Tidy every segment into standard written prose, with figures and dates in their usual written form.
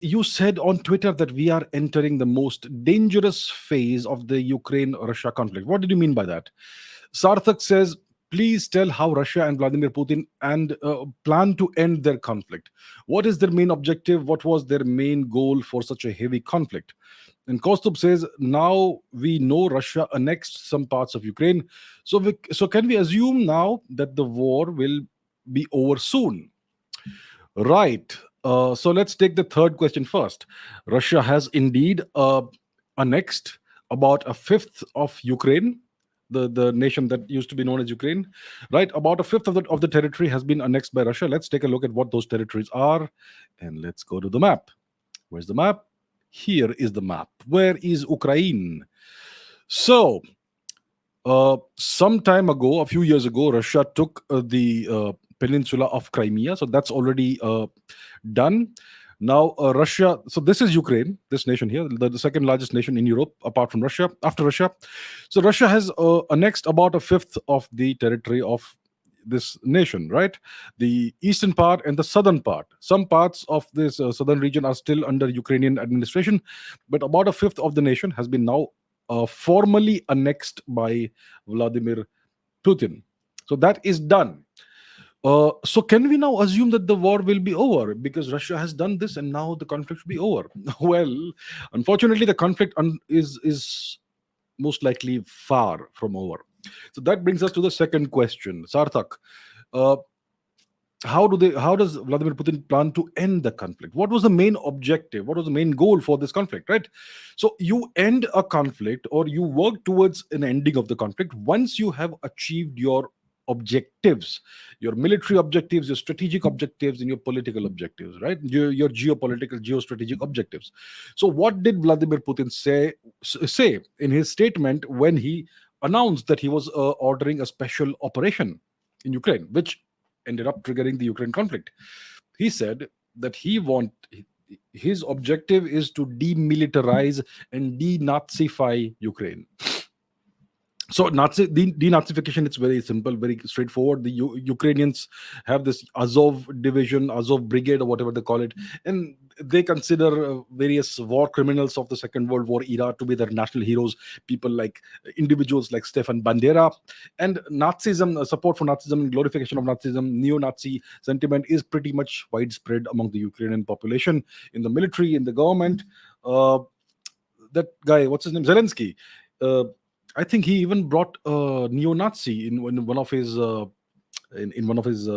you said on Twitter that we are entering the most dangerous phase of the Ukraine Russia conflict. What did you mean by that? Sarthak says, please tell how Russia and Vladimir Putin and plan to end their conflict. What is their main objective? What was their main goal for such a heavy conflict? And Kostub says, now we know Russia annexed some parts of Ukraine. So can we assume now that the war will be over soon? Right. So let's take the third question first. Russia has indeed annexed about a fifth of Ukraine, the nation that used to be known as Ukraine. Right. About a fifth of the territory has been annexed by Russia. Let's take a look at what those territories are, and let's go to the map. Where's the map? Here is the map. Where is Ukraine? So some time ago, a few years ago, Russia took the peninsula of Crimea. So that's already done. Now, Russia, so this is Ukraine, this nation here, the second largest nation in Europe, apart from Russia, after Russia. So Russia has annexed about a fifth of the territory of this nation, right? The eastern part and the southern part. Some parts of this southern region are still under Ukrainian administration, but about a fifth of the nation has been now formally annexed by Vladimir Putin. So that is done. So can we now assume that the war will be over because Russia has done this and now the conflict should be over? Well, unfortunately, the conflict is most likely far from over. So that brings us to the second question, Sarthak. Uh, how does Vladimir Putin plan to end the conflict? What was the main objective? What was the main goal for this conflict? Right. So you end a conflict or you work towards an ending of the conflict once you have achieved your objectives, your military objectives, your strategic objectives, and your political objectives, right? Your geopolitical, geostrategic objectives. So what did Vladimir Putin say in his statement when he announced that he was ordering a special operation in Ukraine, which ended up triggering the Ukraine conflict? He said that his objective is to demilitarize and denazify Ukraine. So denazification, it's very simple, very straightforward. The Ukrainians have this Azov division, Azov brigade, or whatever they call it, and they consider various war criminals of the Second World War era to be their national heroes. People like individuals like Stefan Bandera. And Nazism, support for Nazism and glorification of Nazism, neo-Nazi sentiment is pretty much widespread among the Ukrainian population, in the military, in the government. That guy, what's his name, Zelensky, uh, I think he even brought a neo-Nazi in one of his in one of his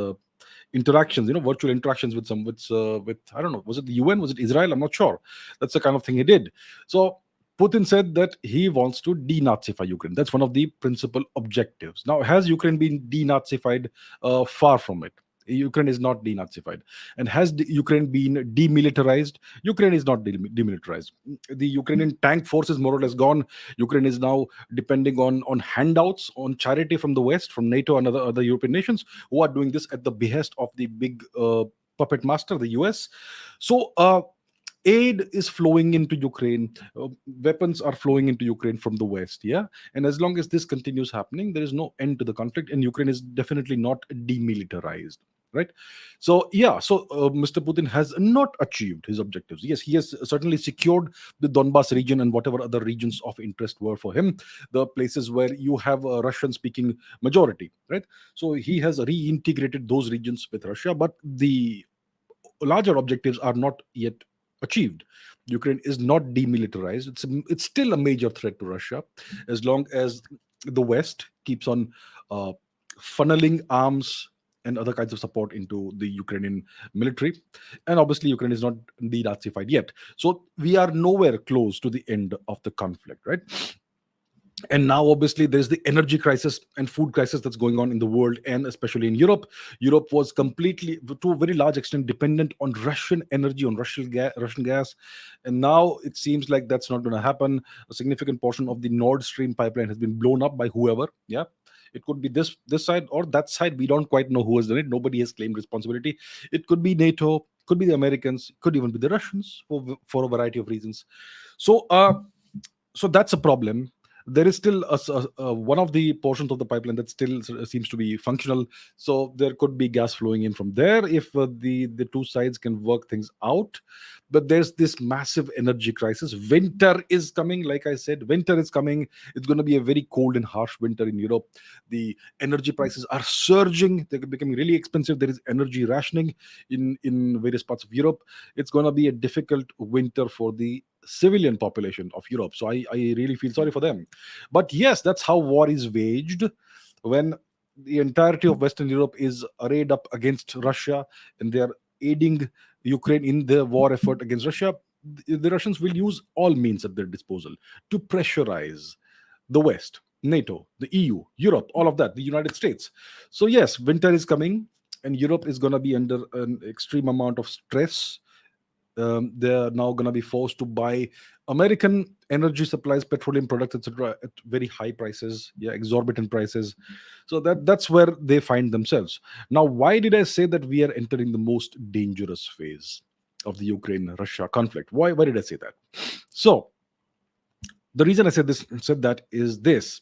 interactions, virtual interactions with with, I don't know, was it the UN, was it Israel? I'm not sure. That's the kind of thing he did. So Putin said that he wants to denazify Ukraine. That's one of the principal objectives. Now, has Ukraine been denazified? Far from it. Ukraine is not denazified. And has Ukraine been demilitarized? Ukraine is not demilitarized. The Ukrainian tank force is more or less gone. Ukraine is now depending on handouts, on charity from the West, from NATO and other European nations who are doing this at the behest of the big puppet master, the US. So aid is flowing into Ukraine, weapons are flowing into Ukraine from the West, yeah. And as long as this continues happening, there is no end to the conflict, and Ukraine is definitely not demilitarized, right? So yeah, so Mr. Putin has not achieved his objectives. Yes, he has certainly secured the Donbas region and whatever other regions of interest were for him, the places where you have a Russian speaking majority, right? So he has reintegrated those regions with Russia, but the larger objectives are not yet achieved. Ukraine is not demilitarized. It's still a major threat to Russia, as long as the West keeps on uh, funneling arms and other kinds of support into the Ukrainian military. And obviously, Ukraine is not denazified yet. So we are nowhere close to the end of the conflict, right? And now obviously there's the energy crisis and food crisis that's going on in the world, and especially in Europe was completely, to a very large extent, dependent on Russian energy, on Russian gas. And now it seems like that's not going to happen. A significant portion of the Nord Stream pipeline has been blown up by whoever, yeah. It could be this side or that side. We don't quite know who has done it. Nobody has claimed responsibility. It could be NATO, could be the Americans, could even be the Russians, for a variety of reasons. So so that's a problem. there is still one of the portions of the pipeline that still seems to be functional. So there could be gas flowing in from there if the two sides can work things out. But there's this massive energy crisis. Winter is coming. Like I said, winter is coming. It's going to be a very cold and harsh winter in Europe. The energy prices are surging. They're becoming really expensive. There is energy rationing in various parts of Europe. It's going to be a difficult winter for the civilian population of Europe. So I really feel sorry for them. But yes, that's how war is waged, when the entirety of Western Europe is arrayed up against Russia, and they are aiding Ukraine in the war effort against Russia. The Russians will use all means at their disposal to pressurize the West, NATO, the EU, Europe, all of that, the United States. So yes, winter is coming, and Europe is going to be under an extreme amount of stress. They're now going to be forced to buy American energy supplies, petroleum products, etc., at very high prices, yeah, exorbitant prices. So that's where they find themselves now. Why did I say that we are entering the most dangerous phase of the Ukraine-Russia conflict? Why did I say that? So the reason I said that is this: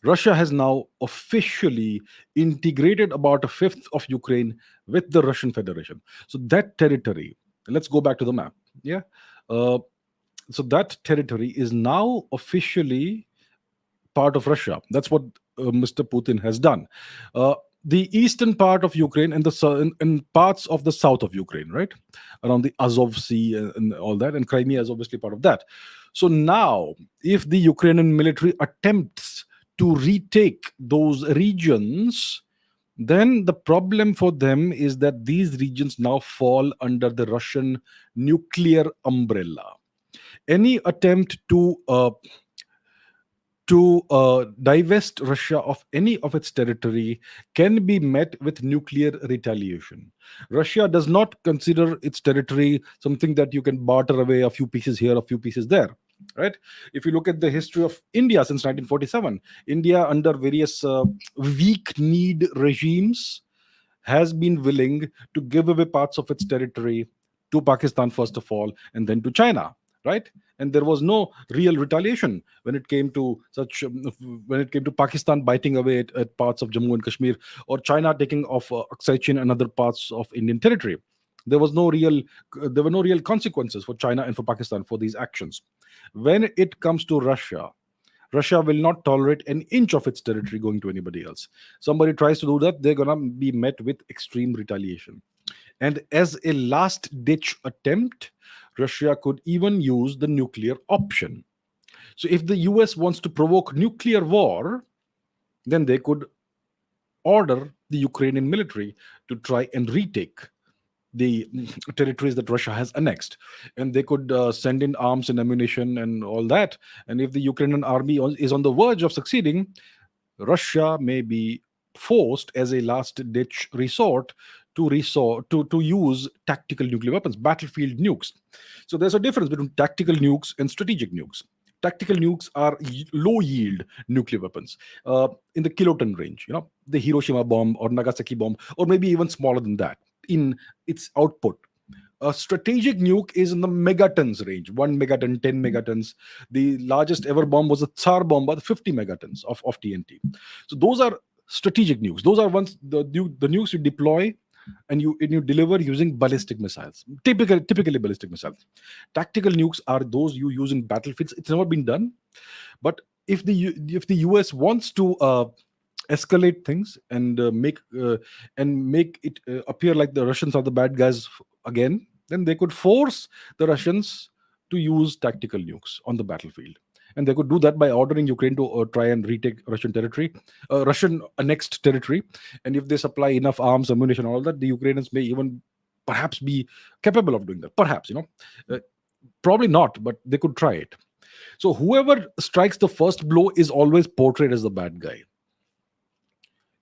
Russia has now officially integrated about a fifth of Ukraine with the Russian Federation. So that territory, let's go back to the map. Yeah. Uh, so that territory is now officially part of Russia. That's what Mr. Putin has done. Uh, the eastern part of Ukraine and and parts of the south of Ukraine, right, around the Azov Sea and all that, and Crimea is obviously part of that. So now, if the Ukrainian military attempts to retake those regions, then the problem for them is that these regions now fall under the Russian nuclear umbrella. Any attempt to divest Russia of any of its territory can be met with nuclear retaliation. Russia does not consider its territory something that you can barter away a few pieces here, a few pieces there. Right? If you look at the history of India since 1947, India, under various weak need regimes, has been willing to give away parts of its territory to Pakistan, first of all, and then to China, right? And there was no real retaliation when it came to Pakistan biting away at parts of Jammu and Kashmir, or China taking off Aksai Chin and other parts of Indian territory. There was no real, there were no real consequences for China and for Pakistan for these actions. When it comes to Russia, Russia will not tolerate an inch of its territory going to anybody else. Somebody tries to do that, they're going to be met with extreme retaliation. And as a last ditch attempt, Russia could even use the nuclear option. So if the US wants to provoke nuclear war, then they could order the Ukrainian military to try and retake the territories that Russia has annexed, and they could send in arms and ammunition and all that. And if the Ukrainian army is on the verge of succeeding, Russia may be forced as a last ditch to use tactical nuclear weapons, battlefield nukes. So there's a difference between tactical nukes and strategic nukes. Tactical nukes are low yield nuclear weapons in the kiloton range, the Hiroshima bomb or Nagasaki bomb, or maybe even smaller than that in its output. A strategic nuke is in the megatons range, 1 megaton, 10 megatons. The largest ever bomb was a Tsar bomb, the 50 megatons of TNT. So those are strategic nukes. Those are ones the nukes you deploy and you deliver using ballistic missiles, typically ballistic missiles. Tactical nukes are those you use in battlefields. It's never been done, but if the US wants to escalate things and make it appear like the Russians are the bad guys again, then they could force the Russians to use tactical nukes on the battlefield. And they could do that by ordering Ukraine to try and retake Russian territory, Russian annexed territory. And if they supply enough arms, ammunition, all that, the Ukrainians may even perhaps be capable of doing that. Perhaps, uh, probably not, but they could try it. So whoever strikes the first blow is always portrayed as the bad guy.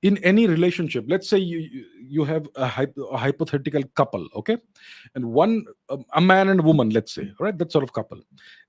In any relationship, let's say you have a hypothetical couple, okay, and one a man and a woman, let's say, right, that sort of couple,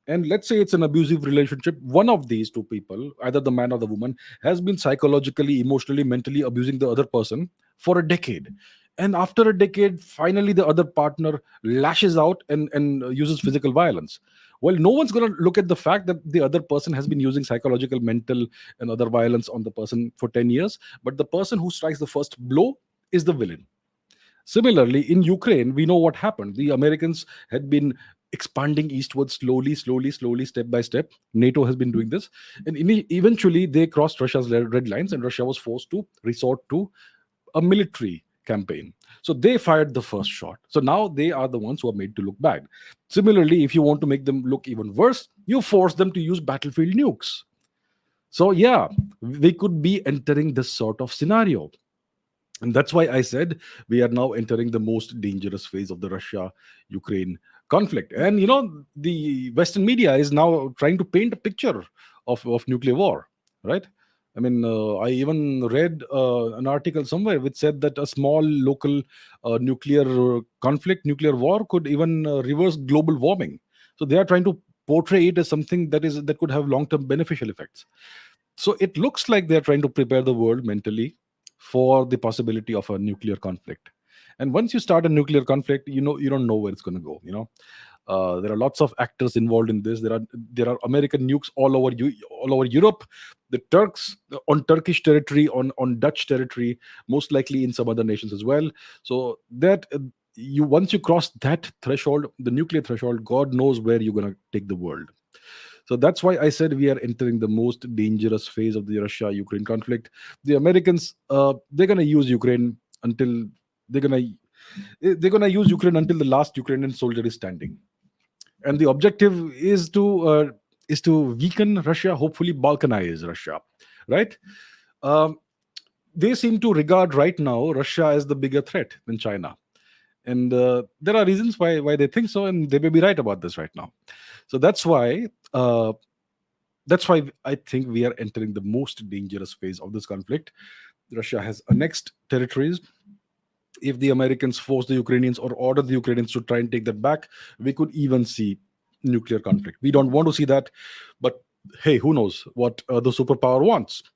and let's say it's an abusive relationship. One of these two people, either the man or the woman, has been psychologically, emotionally, mentally abusing the other person for a decade, And after a decade, finally the other partner lashes out and uses physical violence. Well, no one's going to look at the fact that the other person has been using psychological, mental, and other violence on the person for 10 years, but the person who strikes the first blow is the villain. Similarly, in Ukraine, we know what happened. The Americans had been expanding eastward slowly, slowly, slowly, step by step. NATO has been doing this. And eventually, they crossed Russia's red lines, and Russia was forced to resort to a military campaign. So they fired the first shot. So now they are the ones who are made to look bad. Similarly, if you want to make them look even worse, you force them to use battlefield nukes. So, yeah, we could be entering this sort of scenario. And that's why I said we are now entering the most dangerous phase of the Russia Ukraine conflict. And, the Western media is now trying to paint a picture of nuclear war, right? I mean, I even read an article somewhere which said that a small local nuclear conflict, nuclear war could even reverse global warming. So they are trying to portray it as something that could have long term beneficial effects. So it looks like they're trying to prepare the world mentally for the possibility of a nuclear conflict. And once you start a nuclear conflict, you don't know where it's going to go. There are lots of actors involved in this. There are American nukes all over Europe. The Turks on Turkish territory, on Dutch territory, most likely in some other nations as well. So that you once you cross that threshold, the nuclear threshold, God knows where you're going to take the world. So that's why I said we are entering the most dangerous phase of the Russia-Ukraine conflict. The Americans, they're going to use Ukraine until they're going to they're going to use Ukraine until the last Ukrainian soldier is standing. And the objective is to weaken Russia, hopefully balkanize Russia, right? Um, they seem to regard right now Russia as the bigger threat than China, and there are reasons why they think so, and they may be right about this right now. So uh, that's why I think we are entering the most dangerous phase of this conflict. Russia has annexed territories. If the Americans force the Ukrainians or order the Ukrainians to try and take that back, we could even see nuclear conflict. We don't want to see that, but hey, who knows what the superpower wants?